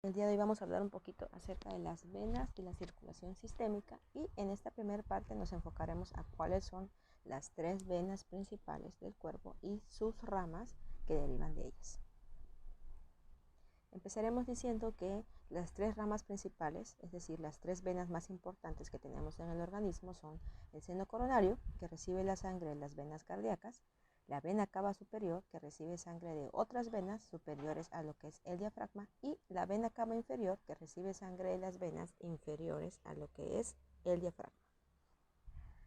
El día de hoy vamos a hablar un poquito acerca de las venas y la circulación sistémica, y en esta primera parte nos enfocaremos a cuáles son las tres venas principales del cuerpo y sus ramas que derivan de ellas. Empezaremos diciendo que las tres ramas principales, es decir, las tres venas más importantes que tenemos en el organismo, son el seno coronario, que recibe la sangre de las venas cardíacas; la vena cava superior, que recibe sangre de otras venas superiores a lo que es el diafragma; y la vena cava inferior, que recibe sangre de las venas inferiores a lo que es el diafragma.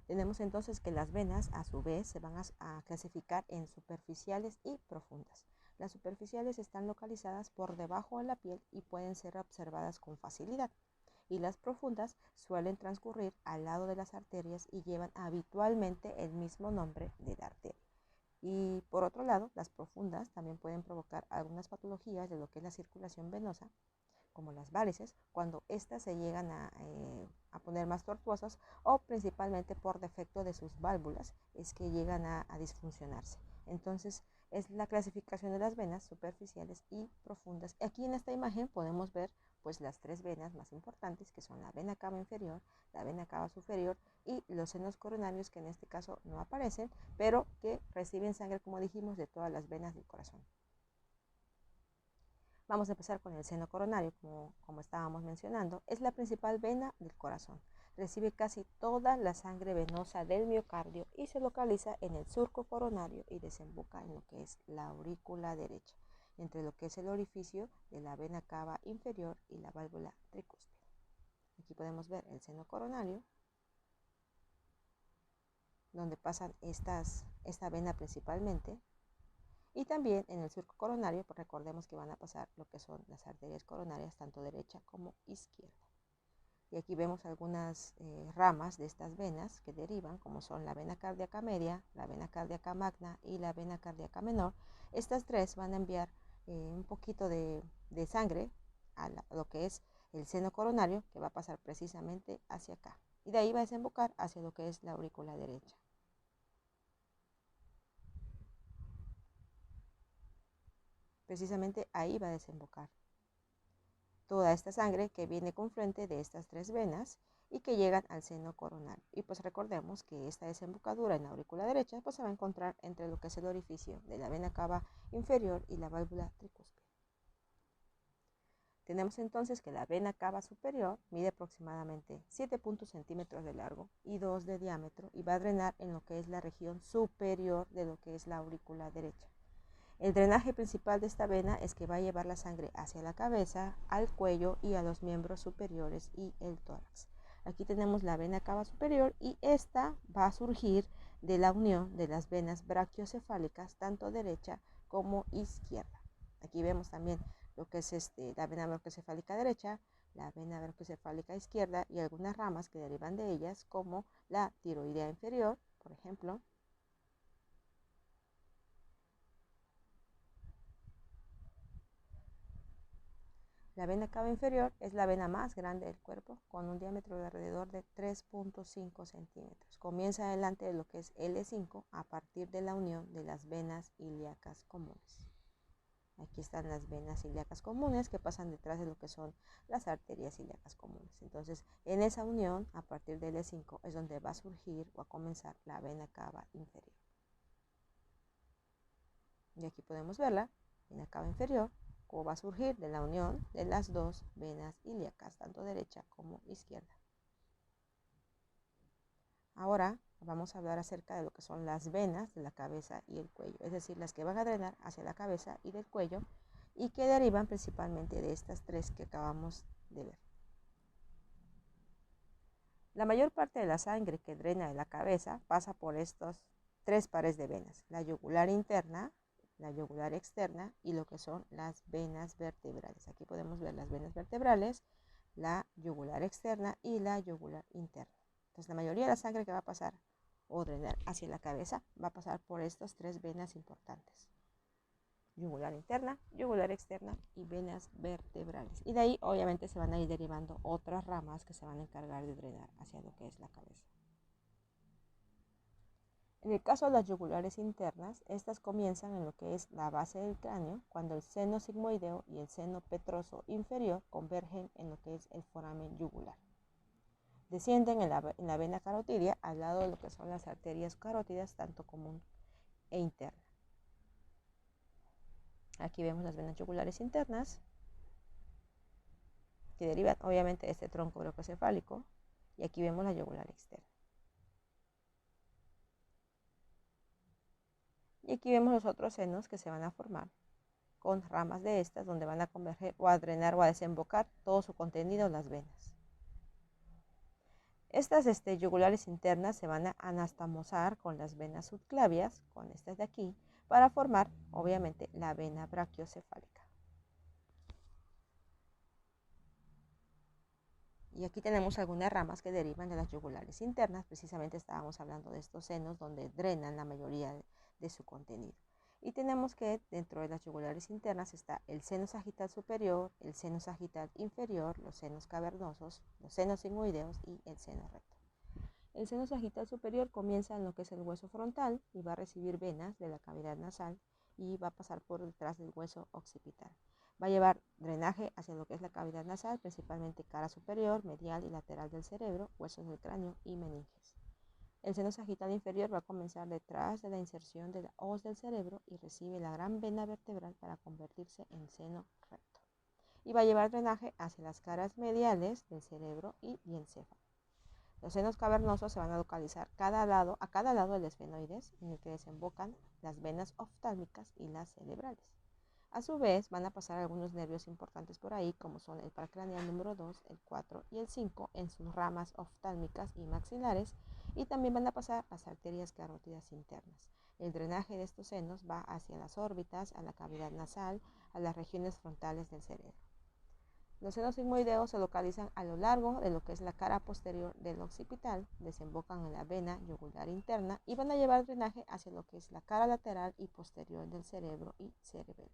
Tenemos entonces que las venas, a su vez, se van a clasificar en superficiales y profundas. Las superficiales están localizadas por debajo de la piel y pueden ser observadas con facilidad, y las profundas suelen transcurrir al lado de las arterias y llevan habitualmente el mismo nombre de la arteria. Y por otro lado, las profundas también pueden provocar algunas patologías de lo que es la circulación venosa, como las varices, cuando éstas se llegan a poner más tortuosas, o principalmente por defecto de sus válvulas es que llegan a disfuncionarse. Entonces es la clasificación de las venas superficiales y profundas. Aquí en esta imagen podemos ver pues las tres venas más importantes, que son la vena cava inferior, la vena cava superior y los senos coronarios, que en este caso no aparecen, pero que reciben sangre, como dijimos, de todas las venas del corazón. Vamos a empezar con el seno coronario, como estábamos mencionando. Es la principal vena del corazón. Recibe casi toda la sangre venosa del miocardio y se localiza en el surco coronario y desemboca en lo que es la aurícula derecha, entre lo que es el orificio de la vena cava inferior y la válvula tricúspide. Aquí podemos ver el seno coronario, donde pasan esta vena principalmente. Y también en el surco coronario, pues recordemos que van a pasar lo que son las arterias coronarias, tanto derecha como izquierda. Y aquí vemos algunas ramas de estas venas que derivan, como son la vena cardíaca media, la vena cardíaca magna y la vena cardíaca menor. Estas tres van a enviar un poquito de sangre a lo que es el seno coronario, que va a pasar precisamente hacia acá. Y de ahí va a desembocar hacia lo que es la aurícula derecha. Precisamente ahí va a desembocar toda esta sangre que viene con frente de estas tres venas y que llegan al seno coronario. Y pues recordemos que esta desembocadura en la aurícula derecha pues se va a encontrar entre lo que es el orificio de la vena cava inferior y la válvula tricúspide. Tenemos entonces que la vena cava superior mide aproximadamente 7 centímetros de largo y 2 de diámetro, y va a drenar en lo que es la región superior de lo que es la aurícula derecha. El drenaje principal de esta vena es que va a llevar la sangre hacia la cabeza, al cuello y a los miembros superiores y el tórax. Aquí tenemos la vena cava superior, y esta va a surgir de la unión de las venas brachiocefálicas, tanto derecha como izquierda. Aquí vemos también lo que es la vena brachiocefálica derecha, la vena brachiocefálica izquierda y algunas ramas que derivan de ellas, como la tiroidea inferior, por ejemplo. La vena cava inferior es la vena más grande del cuerpo, con un diámetro de alrededor de 3.5 centímetros. Comienza adelante de lo que es L5 a partir de la unión de las venas ilíacas comunes. Aquí están las venas ilíacas comunes que pasan detrás de lo que son las arterias ilíacas comunes. Entonces, en esa unión, a partir del L5, es donde va a surgir o a comenzar la vena cava inferior. Y aquí podemos verla, vena cava inferior, o va a surgir de la unión de las dos venas ilíacas, tanto derecha como izquierda. Ahora vamos a hablar acerca de lo que son las venas de la cabeza y el cuello, es decir, las que van a drenar hacia la cabeza y del cuello, y que derivan principalmente de estas tres que acabamos de ver. La mayor parte de la sangre que drena de la cabeza pasa por estos tres pares de venas: la yugular interna, la yugular externa y lo que son las venas vertebrales. Aquí podemos ver las venas vertebrales, la yugular externa y la yugular interna. Entonces, la mayoría de la sangre que va a pasar o drenar hacia la cabeza va a pasar por estas tres venas importantes: yugular interna, yugular externa y venas vertebrales. Y de ahí obviamente se van a ir derivando otras ramas que se van a encargar de drenar hacia lo que es la cabeza. En el caso de las yugulares internas, estas comienzan en lo que es la base del cráneo, cuando el seno sigmoideo y el seno petroso inferior convergen en lo que es el foramen yugular. Descienden en la vena carotidia al lado de lo que son las arterias carótidas, tanto común e interna. Aquí vemos las venas yugulares internas, que derivan obviamente de este tronco brachiocefálico, y aquí vemos la yugular externa. Y aquí vemos los otros senos que se van a formar con ramas de estas, donde van a converger o a drenar o a desembocar todo su contenido las venas. Estas yugulares internas se van a anastamosar con las venas subclavias, con estas de aquí, para formar obviamente la vena brachiocefálica. Y aquí tenemos algunas ramas que derivan de las yugulares internas. Precisamente estábamos hablando de estos senos donde drenan la mayoría de su contenido. Y tenemos que dentro de las yugulares internas está el seno sagital superior, el seno sagital inferior, los senos cavernosos, los senos sigmoideos y el seno recto. El seno sagital superior comienza en lo que es el hueso frontal y va a recibir venas de la cavidad nasal y va a pasar por detrás del hueso occipital. Va a llevar drenaje hacia lo que es la cavidad nasal, principalmente cara superior, medial y lateral del cerebro, huesos del cráneo y meninges. El seno sagital inferior va a comenzar detrás de la inserción de la hoz del cerebro y recibe la gran vena vertebral para convertirse en seno recto. Y va a llevar drenaje hacia las caras mediales del cerebro y encéfalo. Los senos cavernosos se van a localizar a cada lado del esfenoides, en el que desembocan las venas oftálmicas y las cerebrales. A su vez, van a pasar algunos nervios importantes por ahí, como son el par craneal número 2, el 4 y el 5, en sus ramas oftálmicas y maxilares, y también van a pasar las arterias carótidas internas. El drenaje de estos senos va hacia las órbitas, a la cavidad nasal, a las regiones frontales del cerebro. Los senos sigmoideos se localizan a lo largo de lo que es la cara posterior del occipital, desembocan en la vena yugular interna y van a llevar drenaje hacia lo que es la cara lateral y posterior del cerebro y cerebelo.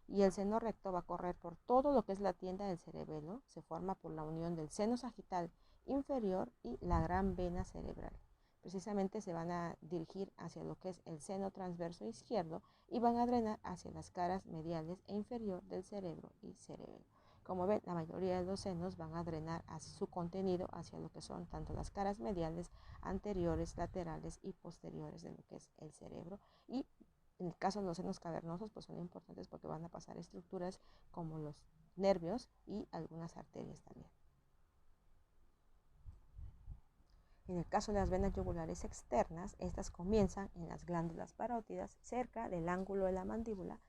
Y el seno recto va a correr por todo lo que es la tienda del cerebelo, se forma por la unión del seno sagital inferior y la gran vena cerebral. Precisamente se van a dirigir hacia lo que es el seno transverso izquierdo y van a drenar hacia las caras mediales e inferior del cerebro y cerebelo. Como ven, la mayoría de los senos van a drenar hacia su contenido hacia lo que son tanto las caras mediales, anteriores, laterales y posteriores de lo que es el cerebro. Y en el caso de los senos cavernosos, pues son importantes porque van a pasar estructuras como los nervios y algunas arterias también. En el caso de las venas yugulares externas, estas comienzan en las glándulas parótidas, cerca del ángulo de la mandíbula,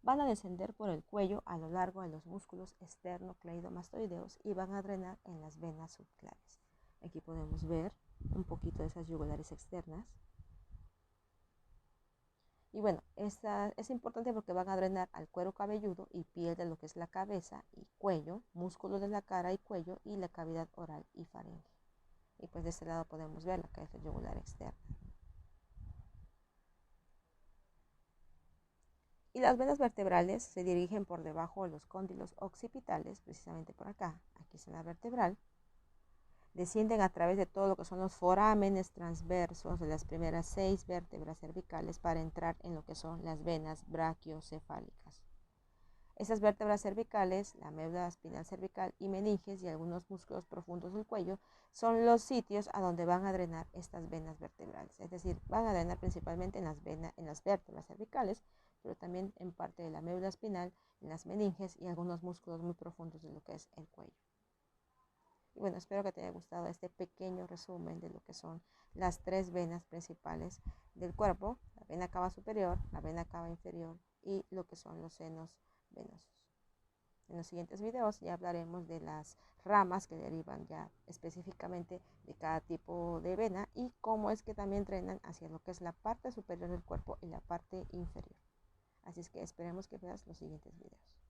van a descender por el cuello a lo largo de los músculos esternocleidomastoideos y van a drenar en las venas subclavias. Aquí podemos ver un poquito de esas yugulares externas. Y bueno, esta es importante porque van a drenar al cuero cabelludo y piel de lo que es la cabeza y cuello, músculos de la cara y cuello y la cavidad oral y faringe. Y pues de este lado podemos ver la que es la yugular externa. Y las venas vertebrales se dirigen por debajo de los cóndilos occipitales, precisamente por acá. Aquí está la vertebral. Descienden a través de todo lo que son los forámenes transversos de las primeras 6 vértebras cervicales para entrar en lo que son las venas brachiocefálicas. Estas vértebras cervicales, la médula espinal cervical y meninges y algunos músculos profundos del cuello son los sitios a donde van a drenar estas venas vertebrales. Es decir, van a drenar principalmente en las vértebras cervicales, pero también en parte de la médula espinal, en las meninges y algunos músculos muy profundos de lo que es el cuello. Y bueno, espero que te haya gustado este pequeño resumen de lo que son las 3 venas principales del cuerpo, la vena cava superior, la vena cava inferior y lo que son los senos venosos. En los siguientes videos ya hablaremos de las ramas que derivan ya específicamente de cada tipo de vena y cómo es que también drenan hacia lo que es la parte superior del cuerpo y la parte inferior. Así es que esperemos que veas los siguientes videos.